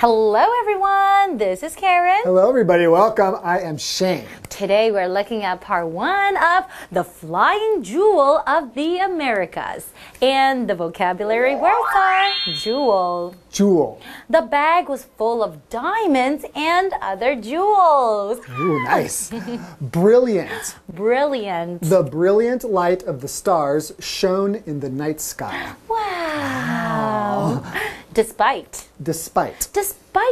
Hello everyone, this is Karen. Hello everybody, welcome. I am Shane. Today we're looking at part 1 of the flying jewel of the Americas. And the vocabulary words are jewel. Jewel. The bag was full of diamonds and other jewels. Ooh, nice. Brilliant. Brilliant. The brilliant light of the stars shone in the night sky. Wow. Despite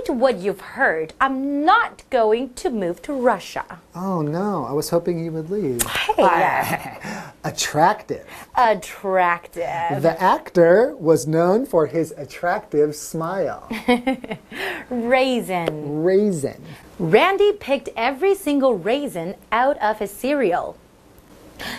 what you've heard, I'm not going to move to Russia. Oh no, I was hoping he would leave. Hey. Attractive. Attractive. The actor was known for his attractive smile. Raisin. Raisin. Randy picked every single raisin out of his cereal.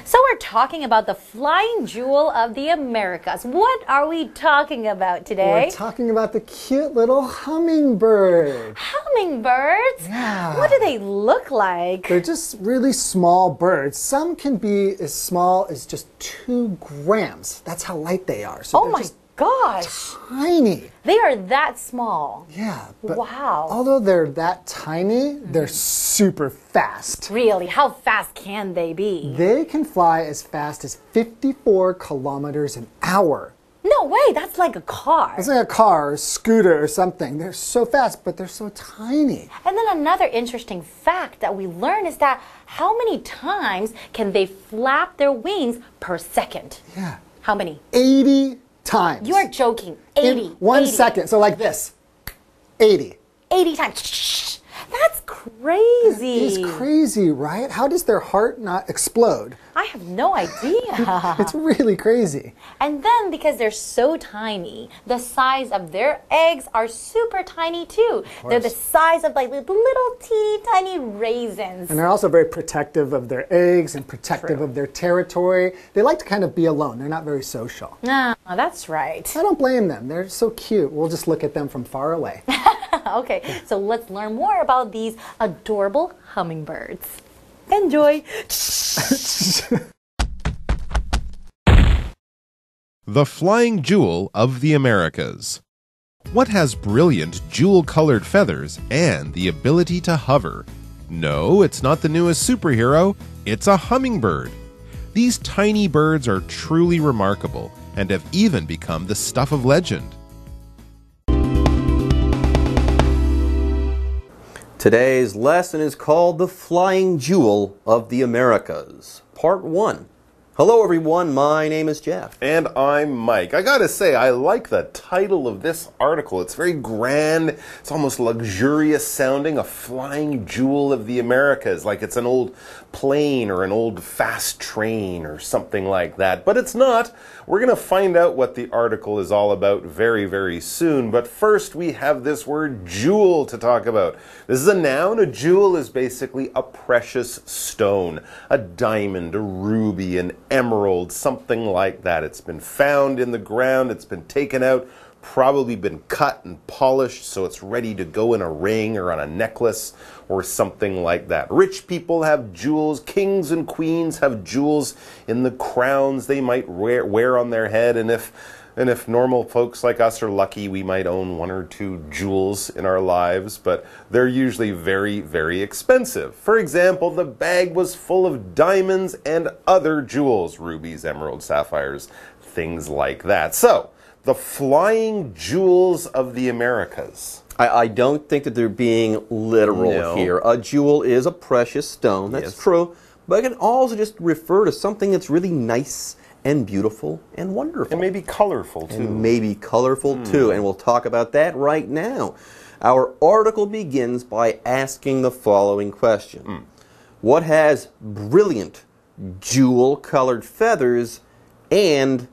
So we're talking about the flying jewel of the Americas. What are we talking about today? We're talking about the cute little hummingbird. Hummingbirds? Yeah. What do they look like? They're just really small birds. Some can be as small as just 2 grams. That's how light they are. So oh my gosh. Tiny. They are that small. Yeah. But wow. Although they're that tiny, they're super fast. Really? How fast can they be? They can fly as fast as 54 kilometers an hour. No way, that's like a car. It's like a car or a scooter or something. They're so fast, but they're so tiny. And then another interesting fact that we learned is that how many times can they flap their wings per second? Yeah. How many? 80 times. You are joking. 80. In 1 80. second. So like this. 80. 80 times. That's crazy. It's crazy, right? How does their heart not explode? I have no idea. It's really crazy. And then because they're so tiny, the size of their eggs are super tiny too. They're the size of like little teeny tiny raisins. And they're also very protective of their eggs and protective of their territory. They like to kind of be alone. They're not very social. Ah, that's right. I don't blame them. They're so cute. We'll just look at them from far away. Okay, so let's learn more about these adorable hummingbirds. Enjoy! The flying jewel of the Americas. What has brilliant jewel-colored feathers and the ability to hover? No, it's not the newest superhero, it's a hummingbird. These tiny birds are truly remarkable and have even become the stuff of legend. Today's lesson is called The Flying Jewel of the Americas, Part 1. Hello everyone, my name is Jeff. And I'm Mike. I gotta say, I like the title of this article. It's very grand, it's almost luxurious sounding, a flying jewel of the Americas, like it's an old plane or an old fast train or something like that. But it's not. We're gonna find out what the article is all about very, very soon. But first we have this word jewel to talk about. This is a noun. A jewel is basically a precious stone, a diamond, a ruby, an emerald, something like that. It's been found in the ground, it's been taken out, probably been cut and polished so it's ready to go in a ring or on a necklace or something like that. Rich people have jewels, kings and queens have jewels in the crowns they might wear on their head, and if normal folks like us are lucky, we might own 1 or 2 jewels in our lives, but they're usually very, very expensive. For example, the bag was full of diamonds and other jewels, rubies, emeralds, sapphires, things like that. So, the flying jewels of the Americas. I don't think that they're being literal here. A jewel is a precious stone, that's true, but it can also just refer to something that's really nice and beautiful and wonderful. And maybe colorful, too. And maybe colorful, too. And we'll talk about that right now. Our article begins by asking the following question. What has brilliant, jewel-colored feathers and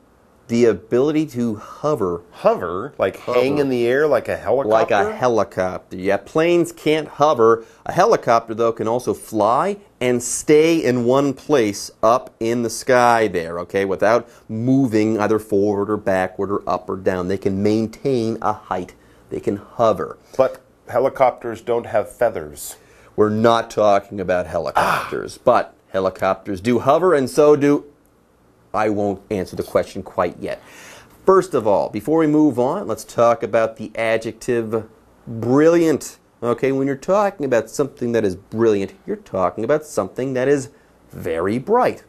the ability to hover? Hover? Like hang in the air like a helicopter? Like a helicopter. Yeah, planes can't hover. A helicopter, though, can also fly and stay in one place up in the sky there, okay, without moving either forward or backward or up or down. They can maintain a height. They can hover. But helicopters don't have feathers. We're not talking about helicopters, but helicopters do hover, and so do... I won't answer the question quite yet. First of all, before we move on, let's talk about the adjective brilliant. Okay, when you're talking about something that is brilliant, you're talking about something that is very bright.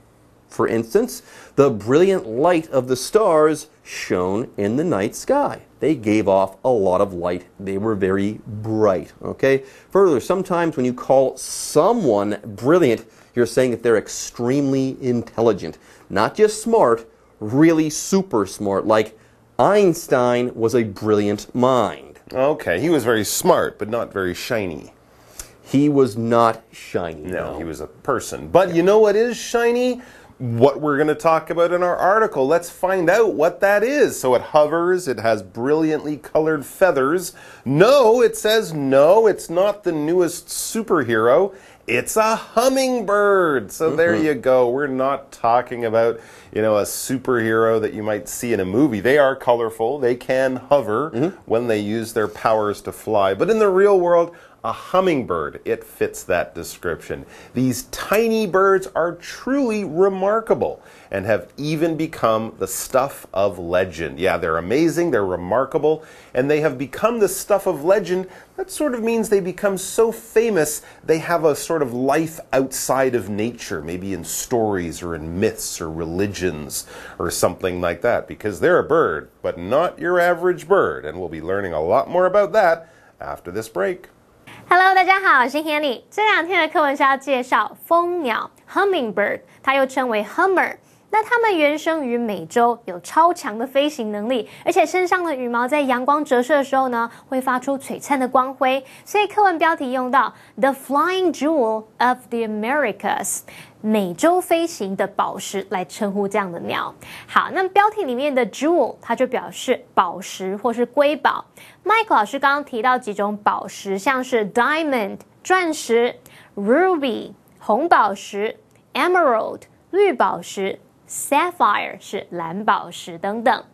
For instance, the brilliant light of the stars shone in the night sky. They gave off a lot of light. They were very bright. Okay? Further, sometimes when you call someone brilliant, you're saying that they're extremely intelligent. Not just smart, really super smart. Like Einstein was a brilliant mind. Okay, he was very smart, but not very shiny. He was not shiny. No, he was a person. But you know what is shiny? What we're going to talk about in our article. Let's find out what that is. So it hovers, it has brilliantly colored feathers. No, it says no, it's not the newest superhero. It's a hummingbird. So there you go. We're not talking about, a superhero that you might see in a movie. They are colorful. They can hover when they use their powers to fly. But in the real world, a hummingbird, it fits that description. These tiny birds are truly remarkable and have even become the stuff of legend. Yeah, they're amazing, they're remarkable, and they have become the stuff of legend. That sort of means they become so famous, they have a sort of life outside of nature, maybe in stories or in myths or religions or something like that, because they're a bird, but not your average bird. And we'll be learning a lot more about that after this break. Hello， 大家好，我是 Hanny。这2天的课文是要介绍蜂鸟 （hummingbird）， 它又称为 hummer。那它们原生于美洲，有超强的飞行能力，而且身上的羽毛在阳光折射的时候呢，会发出璀璨的光辉。所以课文标题用到 The Flying Jewel of the Americas。美洲飞行的宝石来称呼这样的鸟。好，那么标题里面的 jewel 它就表示宝石或是瑰宝。Mike 老师刚刚提到几种宝石，像是 diamond 钻石、ruby 红宝石、emerald 绿宝石、sapphire 是蓝宝石等等。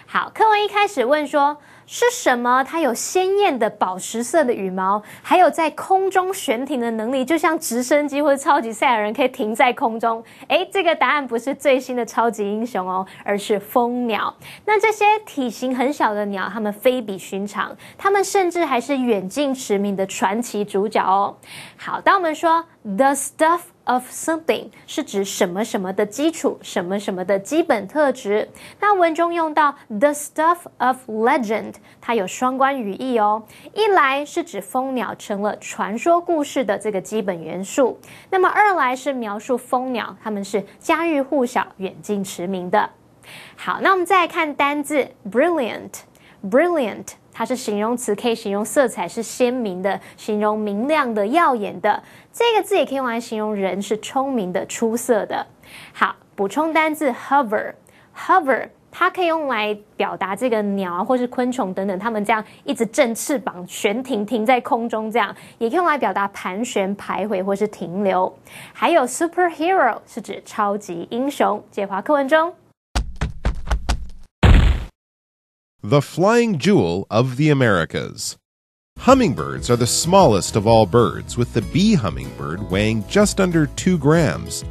好，课文一开始问说是什么它有鲜艳的宝石色的羽毛，还有在空中悬停的能力，就像直升机或者超级赛亚人可以停在空中。这个答案不是最新的超级英雄哦，而是蜂鸟。那这些体型很小的鸟，它们非比寻常，它们甚至还是远近驰名的传奇主角哦。好，当我们说 the stuff of something 是指什么什么的基础，什么什么的基本特质。那文中用到 the stuff of legend， 它有双关语义哦。一来是指蜂鸟成了传说故事的这个基本元素，那么二来是描述蜂鸟它们是家喻户晓、远近驰名的。好，那我们再来看单字 brilliant。brilliant 它是形容词，可以形容色彩是鲜明的，形容明亮的、耀眼的。这个字也可以用来形容人是聪明的、出色的。好，补充单字 hover 它可以用来表达这个鸟或是昆虫等等，它们这样一直振翅膀悬停在空中，这样也可以用来表达盘旋、徘徊或是停留。还有 superhero 是指超级英雄。介华课文中。The flying jewel of the Americas. Hummingbirds are the smallest of all birds, with the bee hummingbird weighing just under 2 grams.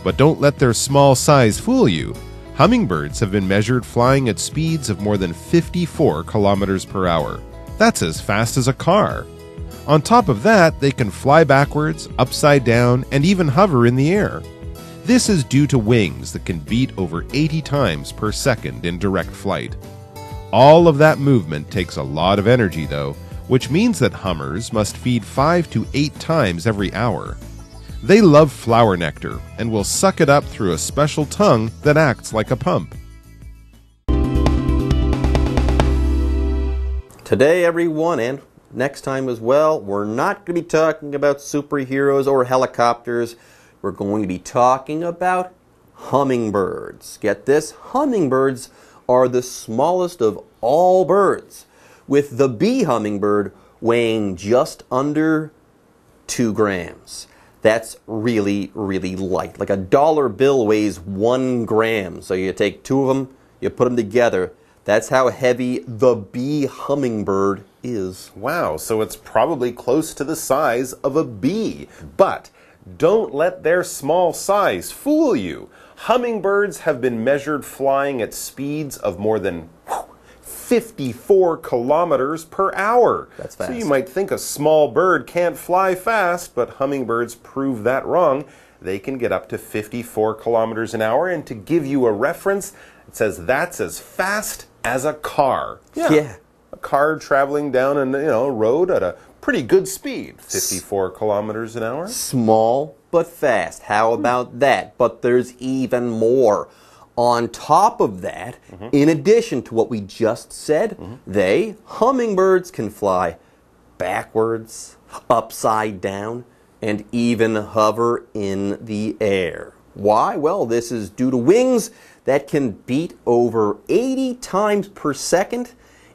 But don't let their small size fool you. Hummingbirds have been measured flying at speeds of more than 54 kilometers per hour. That's as fast as a car. On top of that, they can fly backwards, upside down, and even hover in the air. This is due to wings that can beat over 80 times per second in direct flight. All of that movement takes a lot of energy, though, which means that hummers must feed 5 to 8 times every hour. They love flower nectar and will suck it up through a special tongue that acts like a pump. Today, everyone, and next time as well, we're not going to be talking about superheroes or helicopters. We're going to be talking about hummingbirds. Get this, hummingbirds are the smallest of all birds, with the bee hummingbird weighing just under 2 grams. That's really, really light. Like a dollar bill weighs 1 gram. So you take 2 of them, you put them together. That's how heavy the bee hummingbird is. Wow, so it's probably close to the size of a bee. But don't let their small size fool you. Hummingbirds have been measured flying at speeds of more than 54 kilometers per hour. That's fast. So you might think a small bird can't fly fast, but hummingbirds prove that wrong. They can get up to 54 kilometers an hour. And to give you a reference, it says that's as fast as a car. Yeah. A car traveling down a road at a pretty good speed, 54 kilometers an hour. Small but fast. How about that? But there's even more. On top of that, in addition to what we just said, hummingbirds can fly backwards, upside down, and even hover in the air. Why? Well, this is due to wings that can beat over 80 times per second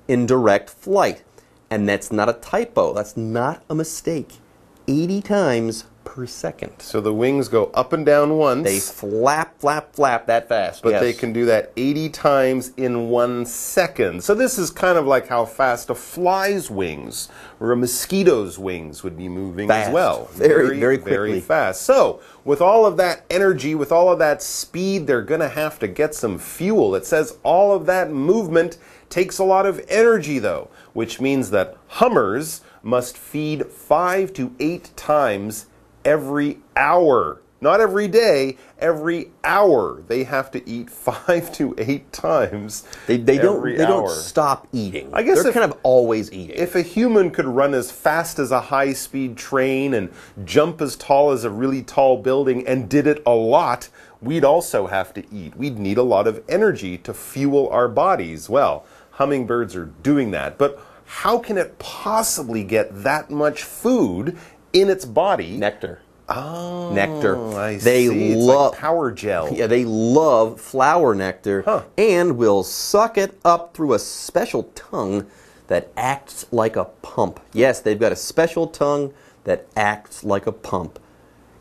in direct flight. And that's not a typo. That's not a mistake. 80 times per second. So the wings go up and down once. They flap, flap, flap that fast. But they can do that 80 times in 1 second. So this is kind of like how fast a fly's wings or a mosquito's wings would be moving fast. as well. Very, very quickly. Very fast. So with all of that energy, with all of that speed, they're going to have to get some fuel. It says all of that movement takes a lot of energy, though, which means that hummers must feed 5 to 8 times every hour. Not every day, every hour. They have to eat 5 to 8 times. They don't stop eating. I guess they're kind of always eating. If a human could run as fast as a high-speed train and jump as tall as a really tall building and did it a lot, we'd also have to eat. We'd need a lot of energy to fuel our bodies. Well, hummingbirds are doing that. But how can it possibly get that much food in its body? Nectar. Oh, nectar. I they see. It's love like power gel. Yeah, they love flower nectar and will suck it up through a special tongue that acts like a pump. Yes, they've got a special tongue that acts like a pump.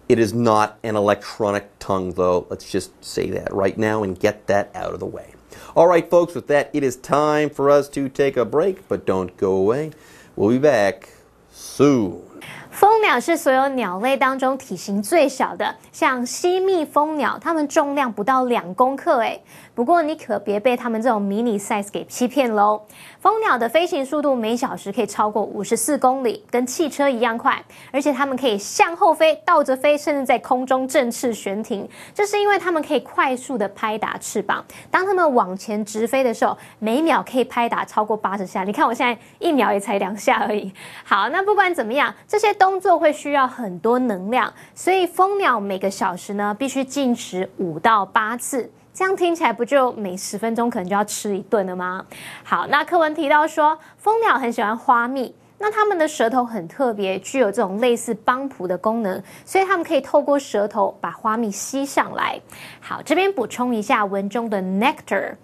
It is not an electronic tongue, though. Let's just say that right now and get that out of the way. All right, folks, with that, it is time for us to take a break, but don't go away. We'll be back soon. 蜂鸟是所有鸟类当中体型最小的，像西蜜蜂鸟，它们重量不到2公克诶。不过你可别被它们这种迷你 size 给欺骗喽。蜂鸟的飞行速度每小时可以超过54公里，跟汽车一样快，而且它们可以向后飞、倒着飞，甚至在空中振翅悬停。这是因为它们可以快速的拍打翅膀，当它们往前直飞的时候，每秒可以拍打超过80下。你看我现在1秒也才2下而已。好，那不管怎么样，这些动作会需要很多能量，所以蜂鸟每个小时呢必须进食5到8次。这样听起来不就每10分钟可能就要吃1顿了吗？好，那课文提到说，蜂鸟很喜欢花蜜，那它们的舌头很特别，具有这种类似帮浦的功能，所以它们可以透过舌头把花蜜吸上来。好，这边补充一下文中的 nectar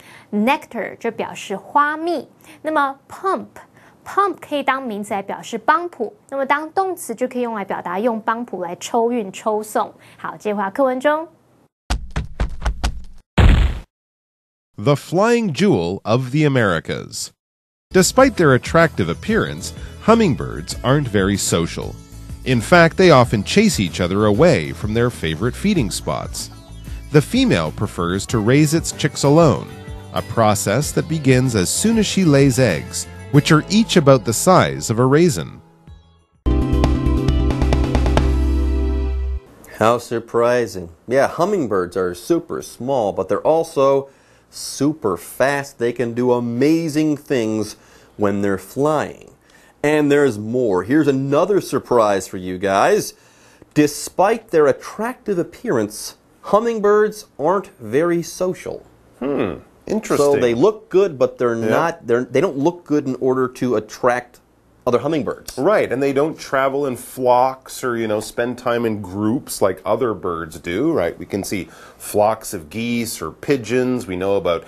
就表示花蜜，那么 pump 可以当名词来表示帮浦，那么当动词就可以用来表达用帮浦来抽运抽送。好，接回到课文中。The flying jewel of the Americas. Despite their attractive appearance, hummingbirds aren't very social. In fact, they often chase each other away from their favorite feeding spots. The female prefers to raise its chicks alone, a process that begins as soon as she lays eggs, which are each about the size of a raisin. How surprising. Yeah, hummingbirds are super small, but they're also super fast. They can do amazing things when they're flying. And there's more. Here's another surprise for you guys. Despite their attractive appearance, hummingbirds aren't very social. Interesting. So they look good, but they don't look good in order to attract other hummingbirds. Right, and they don't travel in flocks or, spend time in groups like other birds do, right? We can see flocks of geese or pigeons. We know about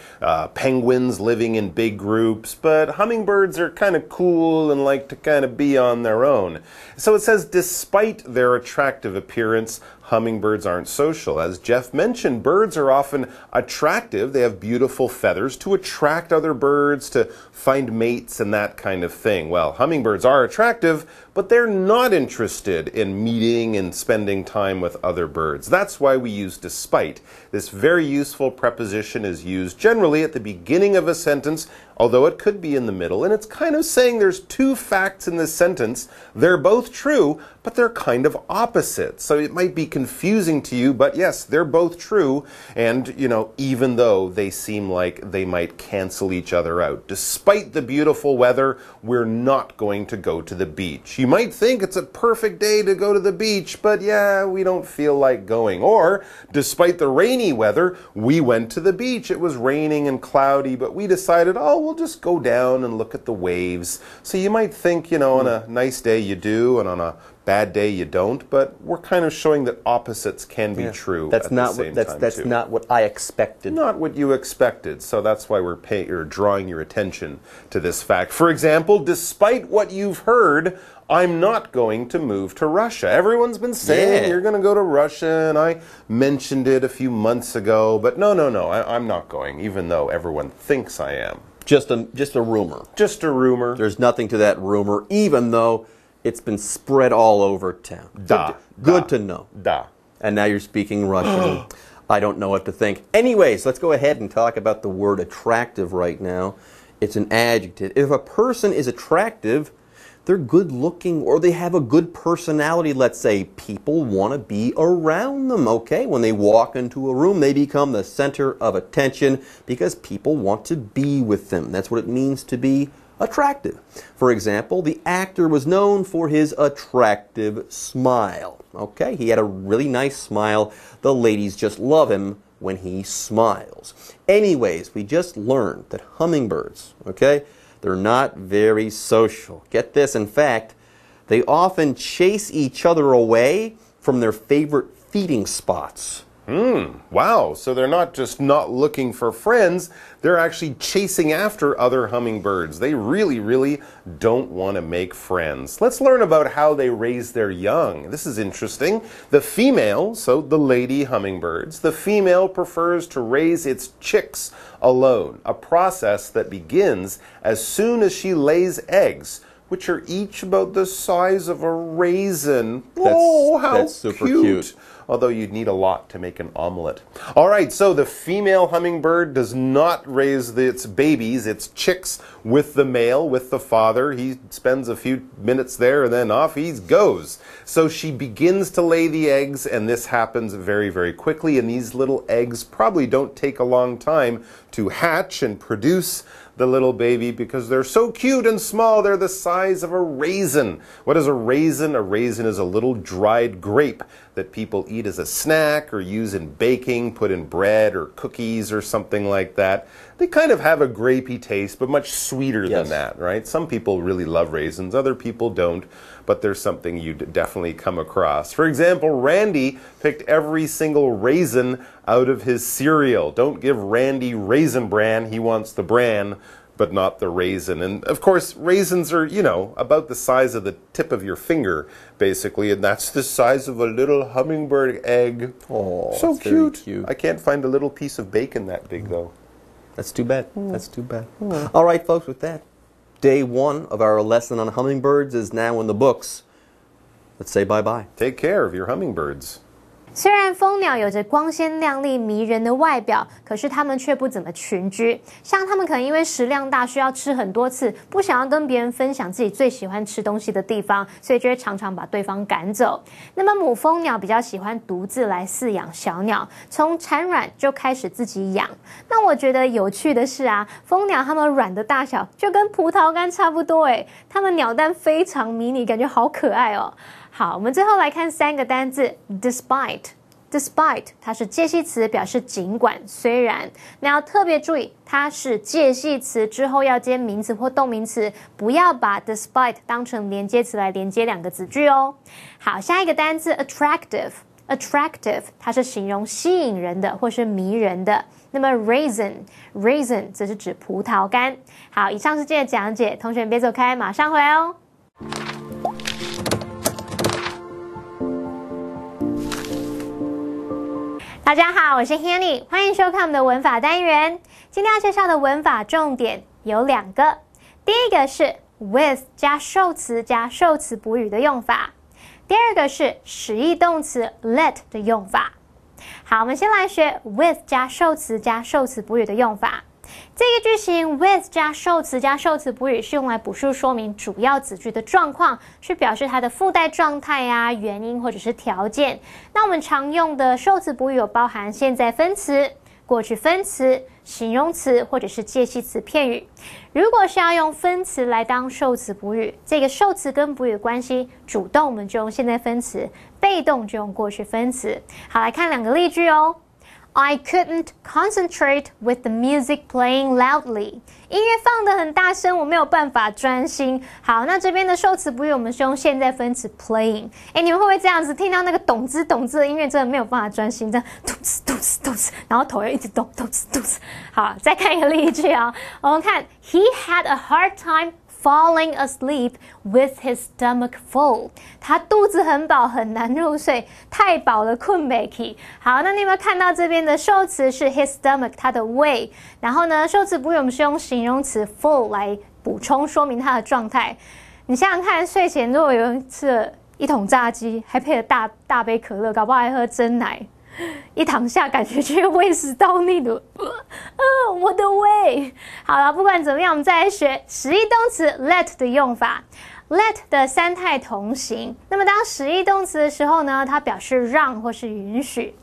penguins living in big groups, but hummingbirds are kind of cool and like to kind of be on their own. So it says, despite their attractive appearance, hummingbirds aren't social. As Jeff mentioned, birds are often attractive. They have beautiful feathers to attract other birds, to find mates and that kind of thing. Well, hummingbirds are attractive, but they're not interested in meeting and spending time with other birds. That's why we use despite. This very useful preposition is used generally at the beginning of a sentence, although it could be in the middle, and it's kind of saying there's two facts in this sentence. They're both true, but they're kind of opposite. So it might be confusing to you, but yes, they're both true, and, even though they seem like they might cancel each other out. Despite the beautiful weather, we're not going to go to the beach. You might think it's a perfect day to go to the beach, but yeah, we don't feel like going. Or, despite the rainy weather, we went to the beach. It was raining and cloudy, but we decided, we'll just go down and look at the waves. So you might think, on a nice day you do, and on a bad day you don't, but we're kind of showing that opposites can be true that's at not the same what, time, That's too. not what I expected. Not what you expected, so that's why we're drawing your attention to this fact. For example, despite what you've heard, I'm not going to move to Russia. Everyone's been saying you're going to go to Russia, and I mentioned it a few months ago, but no, I'm not going, even though everyone thinks I am. Just a rumor. Just a rumor. There's nothing to that rumor, even though it's been spread all over town. Good to know. Da. And now you're speaking Russian. I don't know what to think. Anyways, let's go ahead and talk about the word attractive right now. It's an adjective. If a person is attractive, they're good looking or they have a good personality, let's say. People want to be around them, okay? When they walk into a room, they become the center of attention because people want to be with them. That's what it means to be attractive. For example, the actor was known for his attractive smile. Okay, he had a really nice smile. The ladies just love him when he smiles. Anyways, we just learned that hummingbirds, okay, they're not very social. Get this, in fact, they often chase each other away from their favorite feeding spots. Wow, so they're not just not looking for friends, they're actually chasing after other hummingbirds. They really don't want to make friends. Let's learn about how they raise their young. This is interesting. The female, so the lady hummingbirds, the female prefers to raise its chicks alone, a process that begins as soon as she lays eggs, which are each about the size of a raisin. That's super cute. Although you'd need a lot to make an omelet. All right, so the female hummingbird does not raise its babies, its chicks, with the male, with the father. He spends a few minutes there and then off he goes. So she begins to lay the eggs, and this happens very quickly, and these little eggs probably don't take a long time to hatch and produce the little baby because they're so cute and small. They're the size of a raisin. What is a raisin? A raisin is a little dried grape that people eat as a snack or use in baking, put in bread or cookies or something like that. They kind of have a grapey taste, but much sweeter than that, right? Some people really love raisins, other people don't, but there's something you'd definitely come across. For example, Randy picked every single raisin out of his cereal. Don't give Randy Raisin Bran, he wants the bran, but not the raisin. And of course, raisins are, about the size of the tip of your finger, basically, and that's the size of a little hummingbird egg. Oh, so cute. I can't find a little piece of bacon that big, though. That's too bad. That's too bad. All right, folks, with that, day 1 of our lesson on hummingbirds is now in the books. Let's say bye-bye. Take care of your hummingbirds. 虽然蜂鸟有着光鲜亮丽迷人的外表，可是它们却不怎么群居。像它们可能因为食量大，需要吃很多次，不想要跟别人分享自己最喜欢吃东西的地方，所以就会常常把对方赶走。那么母蜂鸟比较喜欢独自来饲养小鸟，从产卵就开始自己养。那我觉得有趣的是啊，蜂鸟它们卵的大小就跟葡萄干差不多诶，它们鸟蛋非常迷你，感觉好可爱哦。好，我们最后来看3个单字 despite。Despite 它是介系词，表示尽管、虽然。那要特别注意，它是介系词之后要接名词或动名词，不要把 despite 当成连接词来连接2个子句哦。好，下一个单字 attractive 它是形容吸引人的或是迷人的。那么 raisin 则是指葡萄干。好，以上是今天的讲解，同学别走开，马上回来哦。大家好，我是 Hanny， 欢迎收看我们的文法单元。今天要介绍的文法重点有2个，第一个是 with 加受词加受词补语的用法，第二个是实义动词 let 的用法。好，我们先来学 with 加受词加受词补语的用法。这个句型 with 加受词加受词补语是用来补述说明主要子句的状况，是表示它的附带状态啊、原因或者是条件。那我们常用的受词补语有包含现在分词、过去分词、形容词或者是介系词片语。如果是要用分词来当受词补语，这个受词跟补语的关系，主动我们就用现在分词，被动就用过去分词。好，来看2个例句哦。I couldn't concentrate with the music playing loudly. 音乐放得很大声，我没有办法专心。好，那这边的受词补语我们是用现在分词 playing。你们会不会这样子听到那个咚滋咚滋的音乐，真的没有办法专心，这样咚滋咚滋咚滋，然后头又一直动咚滋咚滋。好，再看一个例句啊，我们看 He had a hard time falling asleep with his stomach full. 他肚子很饱，很难入睡，太饱了，困不起。好，那你有没有看到这边的受词是 his stomach， 他的胃，然后呢，受词补语我们是用形容词 full 来补充说明他的状态。你想想看，睡前如果有人吃了1桶炸鸡，还配了大杯可乐，搞不好还喝真奶，一躺下感觉就胃食道逆流，我的胃。好了，不管怎么样，我们再来学实义动词 let 的用法。let 的3态同形，那么当实义动词的时候呢，它表示让或是允许。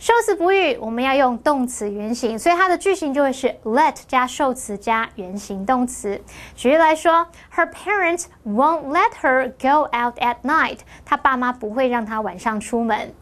受词补语我们要用动词原形，所以它的句型就会是 let 加受词加原形动词。举例来说 ，Her parents won't let her go out at night。她爸妈不会让她晚上出门。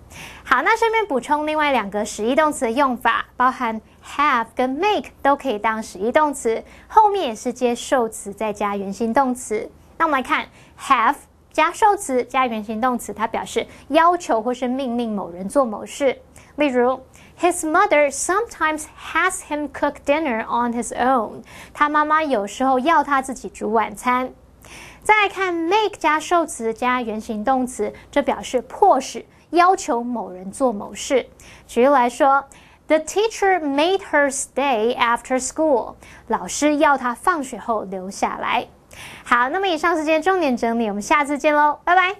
好，那顺便补充另外2个实义动词的用法，包含 have 跟 make 都可以当实义动词，后面也是接受词再加原形动词。那我们来看 have 加受词加原形动词，它表示要求或是命令某人做某事。例如 His mother sometimes has him cook dinner on his own. 他妈妈有时候要他自己煮晚餐。再来看 make 加受词加原形动词，这表示迫使、要求某人做某事。举例来说 The teacher made her stay after school. 老师要她放学后留下来。好，那么以上是今天重点整理，我们下次见喽，拜拜。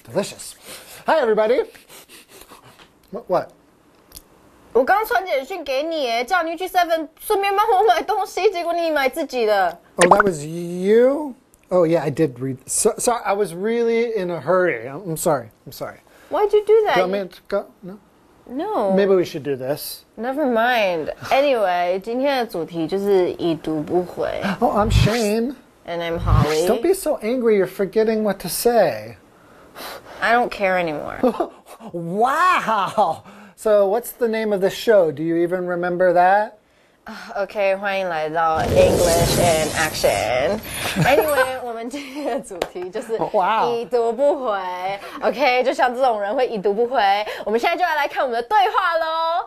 Delicious. Hi, everybody. What? 我刚传简讯给你，叫你去 Seven 顺便帮我买东西，结果你买自己的。Oh, that was you? Oh, yeah, I did read. Sorry, I was really in a hurry. I'm sorry. I'm sorry. Why'd you do that? Do you want me to go? No? No. Maybe we should do this. Never mind. Anyway, 今天的主题就是已读不回。Oh, I'm Shane. And I'm Holly. Don't be so angry. You're forgetting what to say. I don't care anymore. Wow. So what's the name of the show? Do you even remember that? OK， 欢迎来到 English and Action. Anyway， 我们今天的主题就是已读不回。OK， 就像这种人会已读不回，我们现在就要来看我们的对话喽。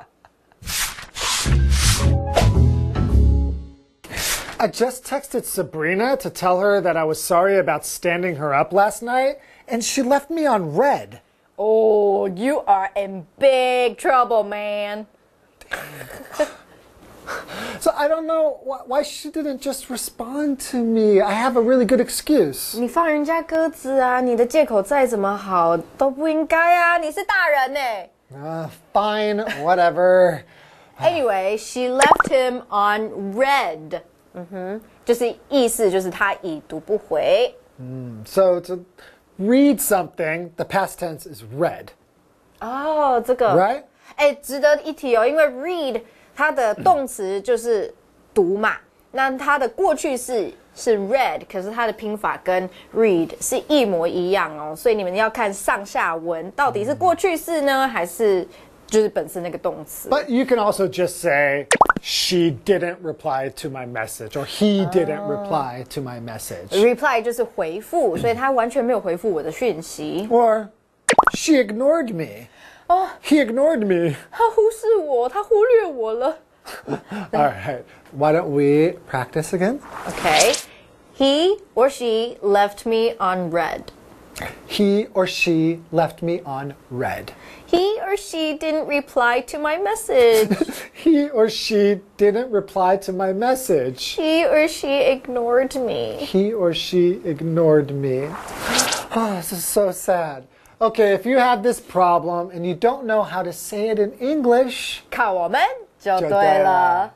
I just texted Sabrina to tell her that I was sorry about standing her up last night, and she left me on red. Oh, you are in big trouble, man. So I don't know why she didn't just respond to me. I have a really good excuse. 你放人家鸽子啊，你的借口再怎么好都不应该啊，你是大人呢。Fine, whatever. Anyway, she left him on red. 就是意思就是他已读不回。So to read something, the past tense is read. 哦，这个 Right? 值得一提哦，因为 read 它的动词就是读嘛，那它的过去式是 read， 可是它的拼法跟 read 是一模一样哦，所以你们要看上下文到底是过去式呢，还是就是本身那个动词。But you can also just say, she didn't reply to my message, or he didn't reply to my message. Reply 就是回复，所以他完全没有回复我的讯息。Or She ignored me. He ignored me. 他忽视我，他忽略我了。All right, why don't we practice again? Okay. He or she left me on red. He or she left me on red. He or she didn't reply to my message. He or she didn't reply to my message. He or she ignored me. He or she ignored me. Oh, this is so sad. Okay, if you have this problem and you don't know how to say it in English, 看我们就对了。